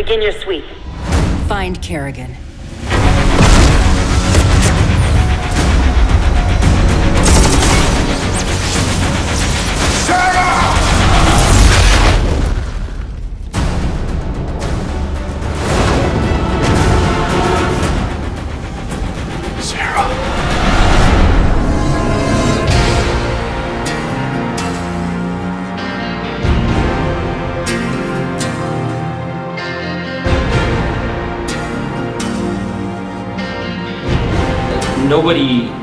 begin your sweep. Find Kerrigan.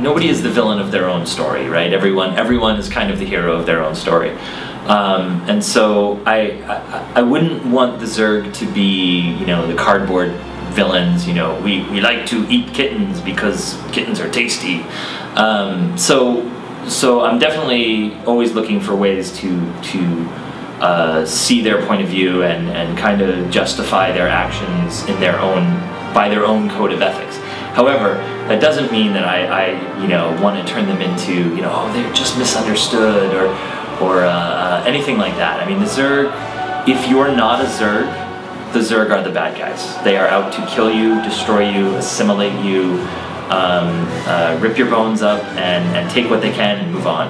Nobody is the villain of their own story, right? Everyone is kind of the hero of their own story, and so I wouldn't want the Zerg to be, the cardboard villains. We like to eat kittens because kittens are tasty. So I'm definitely always looking for ways to see their point of view and kind of justify their actions by their own code of ethics. However, that doesn't mean that I want to turn them into, oh, they're just misunderstood or anything like that. I mean, the Zerg, if you're not a Zerg, the Zerg are the bad guys. They are out to kill you, destroy you, assimilate you, rip your bones up, and take what they can and move on.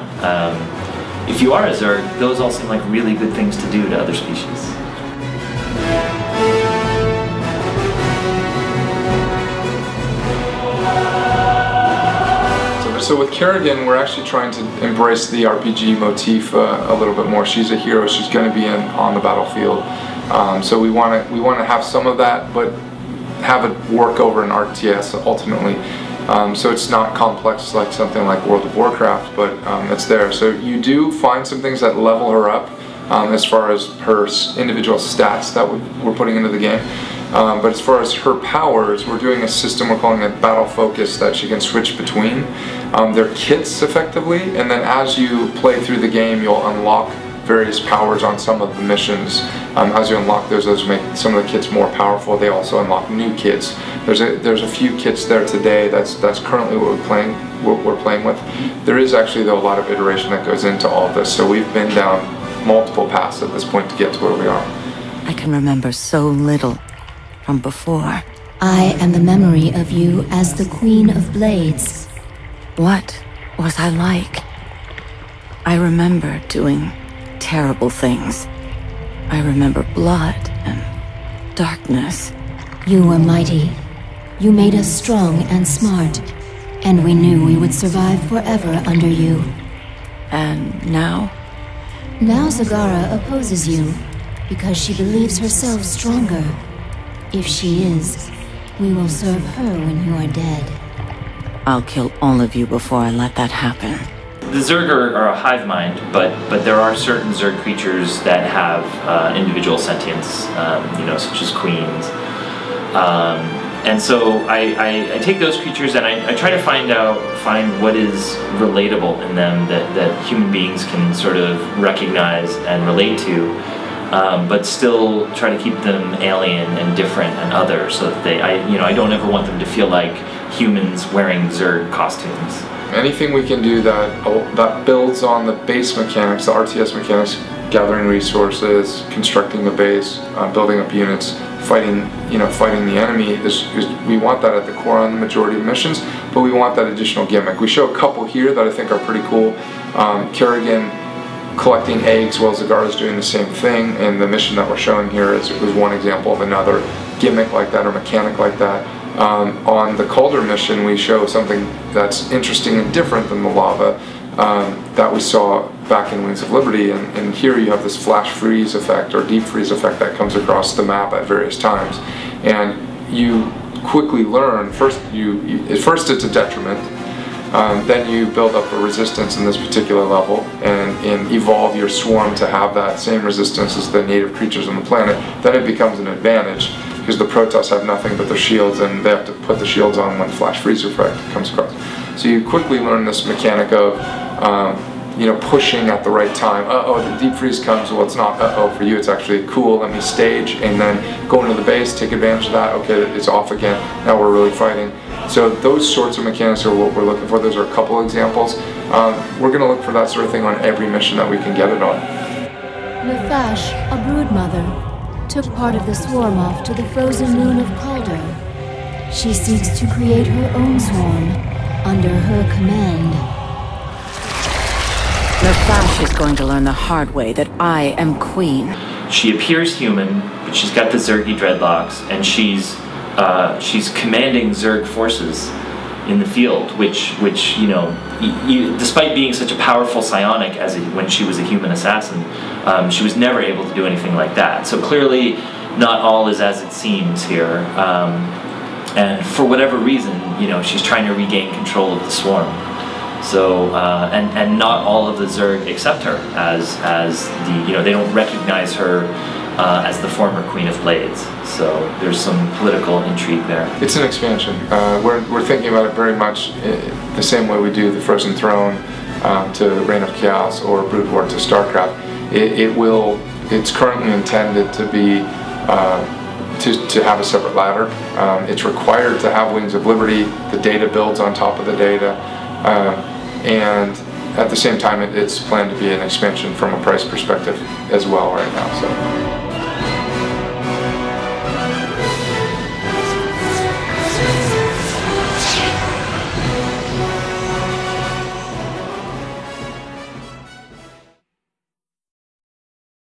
If you are a Zerg, those all seem like really good things to do to other species. So with Kerrigan, we're actually trying to embrace the RPG motif a little bit more. She's a hero. She's going to be on the battlefield. So we want to have some of that, but have it work over an RTS ultimately. So it's not complex like something like World of Warcraft, but it's there. So you do find some things that level her up as far as her individual stats that we're putting into the game. But as far as her powers, we're doing a system, we're calling it Battle Focus, that she can switch between. They're kits, effectively, and then as you play through the game, you'll unlock various powers on some of the missions. As you unlock those make some of the kits more powerful. They also unlock new kits. There's a few kits there today. That's currently what we're playing with. There is actually, though, a lot of iteration that goes into all of this. So we've been down multiple paths at this point to get to where we are. I can remember so little from before. I am the memory of you as the Queen of Blades. What was I like? I remember doing terrible things. I remember blood and darkness. You were mighty. You made us strong and smart, and we knew we would survive forever under you. And now? Now Zagara opposes you, because she believes herself stronger. If she is, we will serve her when you are dead. I'll kill all of you before I let that happen. The Zerg are a hive mind, but there are certain Zerg creatures that have individual sentience, such as queens. And so I take those creatures and I try to find what is relatable in them that human beings can sort of recognize and relate to, but still try to keep them alien and different and other, so that I don't ever want them to feel like humans wearing Zerg costumes. Anything we can do that builds on the base mechanics, the RTS mechanics, gathering resources, constructing a base, building up units, fighting the enemy, we want that at the core on the majority of missions, but we want that additional gimmick. We show a couple here that I think are pretty cool. Kerrigan collecting eggs while Zagara's doing the same thing, and the mission that we're showing here was one example of another gimmick like that or mechanic like that. On the Calder mission, we show something that's interesting and different than the lava that we saw back in Wings of Liberty, and here you have this flash freeze effect or deep freeze effect that comes across the map at various times, and you quickly learn, first it's a detriment, then you build up a resistance in this particular level and evolve your swarm to have that same resistance as the native creatures on the planet. Then it becomes an advantage, because the Protoss have nothing but their shields, and they have to put the shields on when the flash freeze effect comes across. So you quickly learn this mechanic of pushing at the right time. Uh-oh, the deep freeze comes. Well, it's not uh-oh for you. It's actually cool. Let me stage and then go into the base, take advantage of that. Okay, it's off again. Now we're really fighting. So those sorts of mechanics are what we're looking for. Those are a couple examples. We're going to look for that sort of thing on every mission that we can get it on. Nathash, a brood mother. took part of the swarm off to the frozen moon of Calder. She seeks to create her own swarm under her command. Nefesh is going to learn the hard way that I am queen. She appears human, but she's got the Zergy dreadlocks, and she's commanding Zerg forces in the field, which you know, despite being such a powerful psionic when she was a human assassin, she was never able to do anything like that. So clearly, not all is as it seems here, and for whatever reason, you know, she's trying to regain control of the swarm. So and not all of the Zerg accept her as the, you know, they don't recognize her as the former Queen of Blades. So there's some political intrigue there. It's an expansion. We're thinking about it very much the same way we do the Frozen Throne to Reign of Chaos or Brood War to Starcraft. It's currently intended to be to have a separate ladder. It's required to have Wings of Liberty. The data builds on top of the data, and at the same time, it's planned to be an expansion from a price perspective as well right now. So.